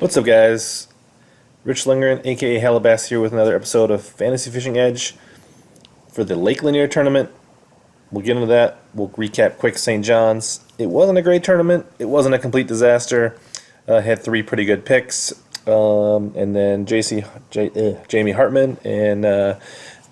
What's up, guys? Rich Lindgren, aka HellaBass, here with another episode of Fantasy Fishing Edge for the Lake Lanier tournament. We'll get into that. We'll recap quick St. John's. It wasn't a great tournament. It wasn't a complete disaster. Had three pretty good picks. And then Jamie Hartman and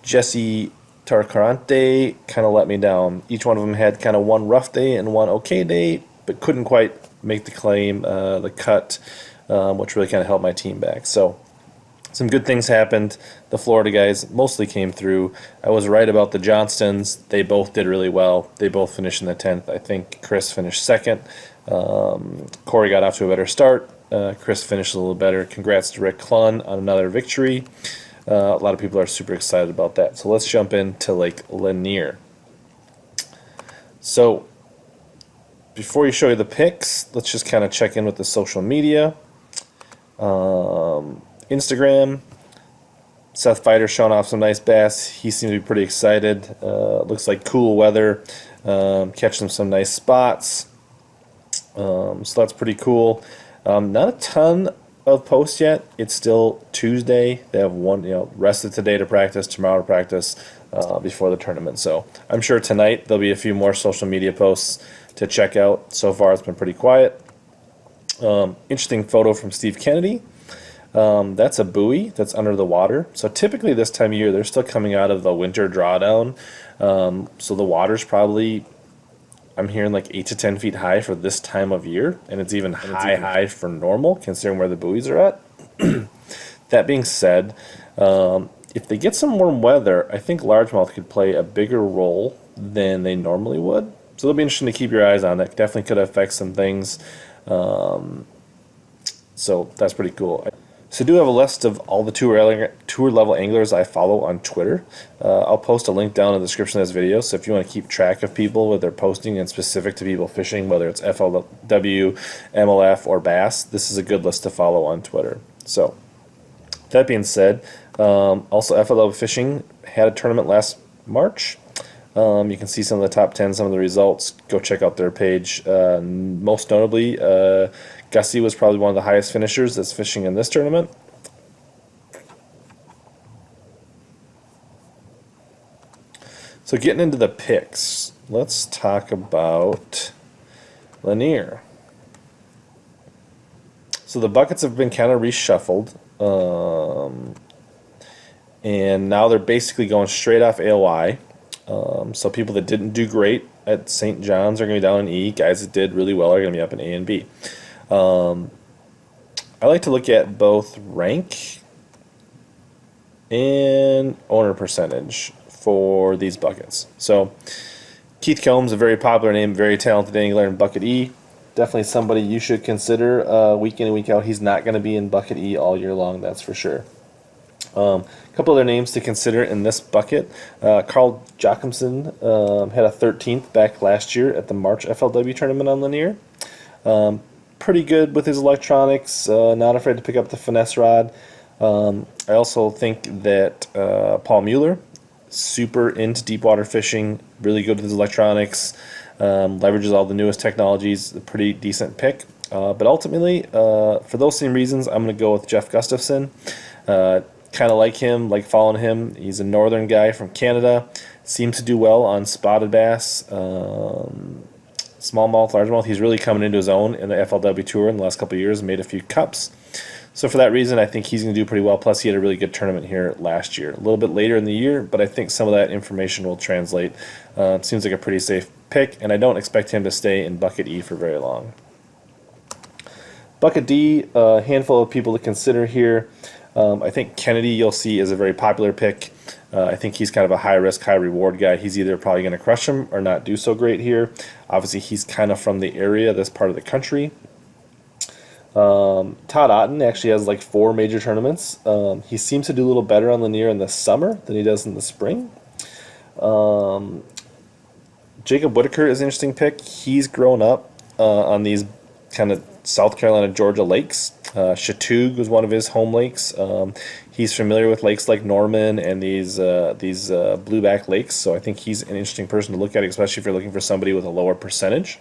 Jesse Tarcarante kind of let me down. Each one of them had kind of one rough day and one okay day, but couldn't quite make the cut, which really kind of held my team back. So some good things happened. The Florida guys mostly came through. I was right about the Johnstons. They both did really well. They both finished in the 10th. I think Chris finished second. Corey got off to a better start. Chris finished a little better. Congrats to Rick Clun on another victory. A lot of people are super excited about that. So let's jump into Lake Lanier. So before we show you the picks, let's just kind of check in with the social media. Instagram, Seth Fighter showing off some nice bass. He seemed to be pretty excited. Looks like cool weather, catching some nice spots. So that's pretty cool. Not a ton of posts yet. It's still Tuesday. They have rest of today to practice, tomorrow to practice, before the tournament. So I'm sure tonight there'll be a few more social media posts to check out. So far it's been pretty quiet. Interesting photo from Steve Kennedy. That's a buoy that's under the water. So typically this time of year they're still coming out of the winter drawdown. So the water's probably, I'm hearing, like 8 to 10 feet high for this time of year, and it's even high for normal considering where the buoys are at. That being said, if they get some warm weather, I think largemouth could play a bigger role than they normally would. So it'll be interesting to keep your eyes on. That definitely could affect some things. So that's pretty cool. So I do have a list of all the tour level anglers I follow on Twitter. I'll post a link down in the description of this video. So if you want to keep track of people, what they're posting and specific to people fishing, whether it's FLW, MLF, or Bass, this is a good list to follow on Twitter. So that being said, also FLW Fishing had a tournament last March. You can see some of the top 10, some of the results. Go check out their page. Most notably, Gussy was probably one of the highest finishers that's fishing in this tournament. So getting into the picks, let's talk about Lanier. So the buckets have been kind of reshuffled. And now they're basically going straight off AOI. So people that didn't do great at St. John's are going to be down in E. Guys that did really well are going to be up in A and B. I like to look at both rank and owner percentage for these buckets. So Keith Combs, a very popular name, very talented angler in Bucket E. Definitely somebody you should consider week in and week out. He's not going to be in Bucket E all year long, that's for sure. A couple other names to consider in this bucket. Carl Jacobson had a 13th back last year at the March FLW tournament on Lanier. Pretty good with his electronics, not afraid to pick up the finesse rod. I also think that Paul Mueller, super into deep water fishing, really good with his electronics, leverages all the newest technologies, a pretty decent pick. But ultimately, for those same reasons, I'm going to go with Jeff Gustafson. Kind of like him, like following him. He's a northern guy from Canada. Seems to do well on spotted bass, smallmouth, largemouth. He's really coming into his own in the FLW Tour in the last couple of years, made a few cups. So for that reason, I think he's going to do pretty well. Plus, he had a really good tournament here last year. A little bit later in the year, but I think some of that information will translate. It seems like a pretty safe pick, and I don't expect him to stay in Bucket E for very long. Bucket D, a handful of people to consider here. I think Kennedy, you'll see, is a very popular pick. I think he's kind of a high-risk, high-reward guy. He's either probably going to crush him or not do so great here. Obviously, he's kind of from the area, this part of the country. Todd Otten actually has like 4 major tournaments. He seems to do a little better on Lanier in the summer than he does in the spring. Jacob Whitaker is an interesting pick. He's grown up on these kind of South Carolina, Georgia lakes. Chattooga was one of his home lakes. He's familiar with lakes like Norman and these blueback lakes, so I think he's an interesting person to look at, especially if you're looking for somebody with a lower percentage.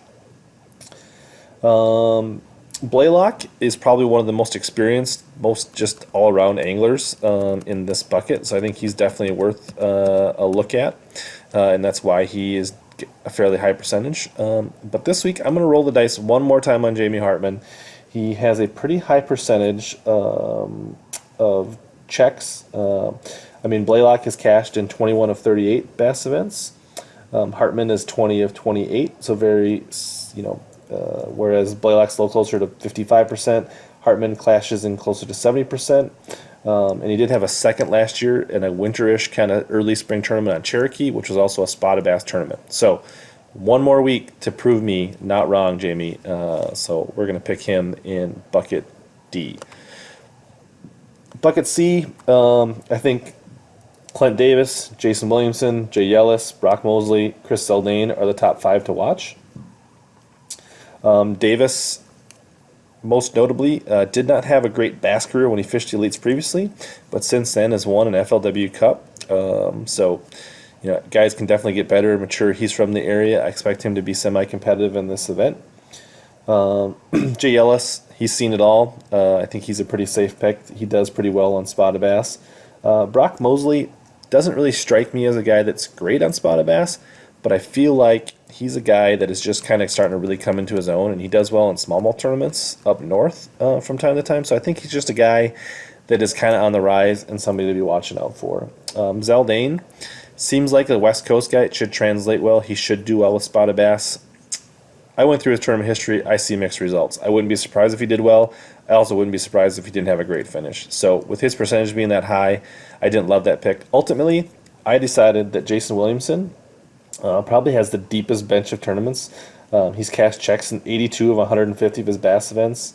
Blaylock is probably one of the most experienced, most just all-around anglers in this bucket, so I think he's definitely worth a look at, and that's why he is a fairly high percentage. But this week, I'm going to roll the dice one more time on Jamie Hartman. He has a pretty high percentage of checks. I mean, Blaylock has cashed in 21 of 38 bass events. Hartman is 20 of 28, so very, whereas Blaylock's a little closer to 55%, Hartman clashes in closer to 70%. And he did have a second last year in a winterish kind of early spring tournament on Cherokee, which was also a spotted bass tournament. So one more week to prove me not wrong, Jamie. So we're going to pick him in bucket D. Bucket C, I think Clint Davis, Jason Williamson, Jay Yellis, Brock Mosley, Chris Zaldane are the top 5 to watch. Davis, most notably, did not have a great bass career when he fished the elites previously, but since then has won an FLW Cup. So, guys can definitely get better and mature. He's from the area. I expect him to be semi-competitive in this event. Jay Ellis, he's seen it all. I think he's a pretty safe pick. He does pretty well on spotted bass. Brock Mosley doesn't really strike me as a guy that's great on spotted bass, but I feel like he's a guy that is just kind of starting to really come into his own, and he does well in smallmouth tournaments up north from time to time. So I think he's just a guy that is kind of on the rise and somebody to be watching out for. Zaldane seems like a West Coast guy. It should translate well. He should do well with spotted bass. I went through his tournament history. I see mixed results. I wouldn't be surprised if he did well. I also wouldn't be surprised if he didn't have a great finish. So with his percentage being that high, I didn't love that pick. Ultimately, I decided that Jason Williamson probably has the deepest bench of tournaments. He's cashed checks in 82 of 150 of his bass events.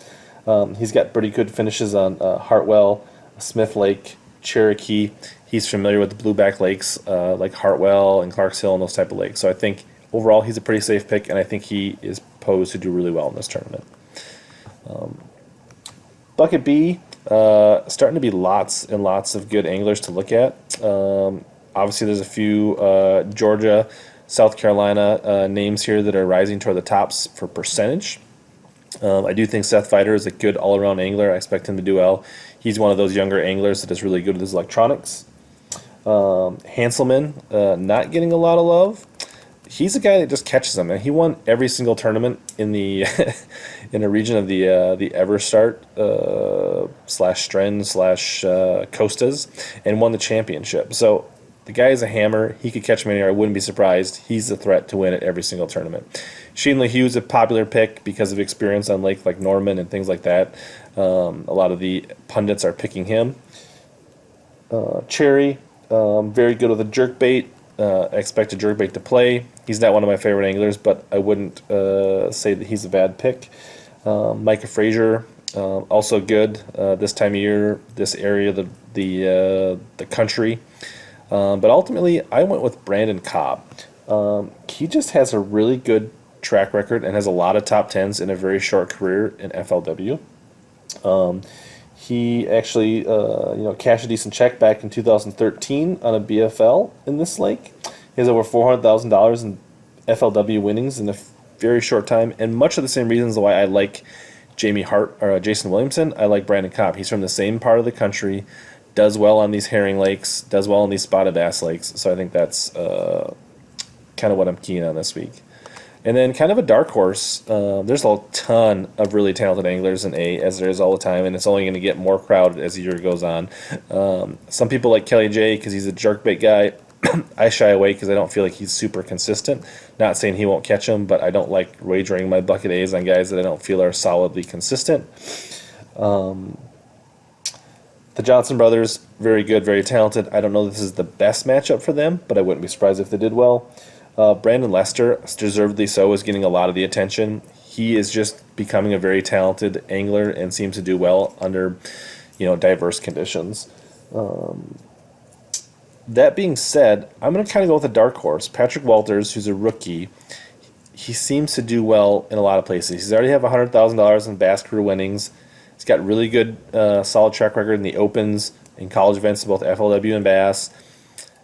He's got pretty good finishes on Hartwell, Smith Lake, Cherokee. He's familiar with the blueback lakes like Hartwell and Clarks Hill and those type of lakes. So I think overall he's a pretty safe pick, and I think he is posed to do really well in this tournament. Bucket B, starting to be lots and lots of good anglers to look at. Obviously, there's a few Georgia, South Carolina names here that are rising toward the tops for percentage. I do think Seth Feider is a good all-around angler. I expect him to do well. He's one of those younger anglers that is really good with his electronics. Hanselman, not getting a lot of love. He's a guy that just catches them, and he won every single tournament in the in a region of the Everstart / Stren / Costas, and won the championship. So the guy is a hammer. He could catch him anywhere. I wouldn't be surprised. He's a threat to win at every single tournament. Shane LaHue is a popular pick because of experience on lake like Norman and things like that. A lot of the pundits are picking him. Cherry, very good with a jerkbait. I expect a jerkbait to play. He's not one of my favorite anglers, but I wouldn't say that he's a bad pick. Micah Frazier, also good this time of year, this area, the country. But ultimately, I went with Brandon Cobb. He just has a really good track record and has a lot of top tens in a very short career in FLW. He actually, cashed a decent check back in 2013 on a BFL in this lake. He has over $400,000 in FLW winnings in a very short time, and much of the same reasons why I like Jason Williamson. I like Brandon Cobb. He's from the same part of the country, does well on these herring lakes, does well on these spotted bass lakes. So I think that's kind of what I'm keen on this week. And then kind of a dark horse, there's a ton of really talented anglers in A, as there is all the time, and it's only going to get more crowded as the year goes on. Some people like Kelly J because he's a jerkbait guy. I shy away because I don't feel like he's super consistent. Not saying he won't catch them, but I don't like wagering my bucket A's on guys that I don't feel are solidly consistent. The Johnson brothers, very good, very talented. I don't know if this is the best matchup for them, but I wouldn't be surprised if they did well. Brandon Lester, deservedly so, is getting a lot of the attention. He is just becoming a very talented angler and seems to do well under, diverse conditions. That being said, I'm going to kind of go with a dark horse. Patrick Walters, who's a rookie, he seems to do well in a lot of places. He's already have $100,000 in bass career winnings. He's got really good, solid track record in the Opens and college events, both FLW and Bass.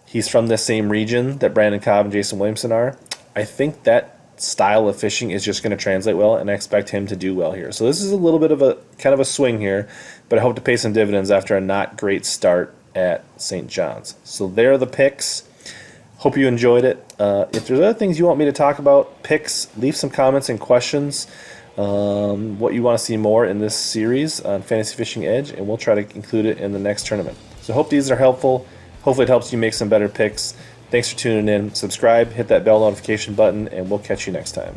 He's from the same region that Brandon Cobb and Jason Williamson are. I think that style of fishing is just going to translate well, and I expect him to do well here. So this is a little bit of a kind of a swing here, but I hope to pay some dividends after a not great start at St. John's. So there are the picks. Hope you enjoyed it. If there's other things you want me to talk about, picks, leave some comments and questions. What you want to see more in this series on Fantasy Fishing Edge, and we'll try to include it in the next tournament. So hope these are helpful. Hopefully it helps you make some better picks. Thanks for tuning in. Subscribe, hit that bell notification button, and we'll catch you next time.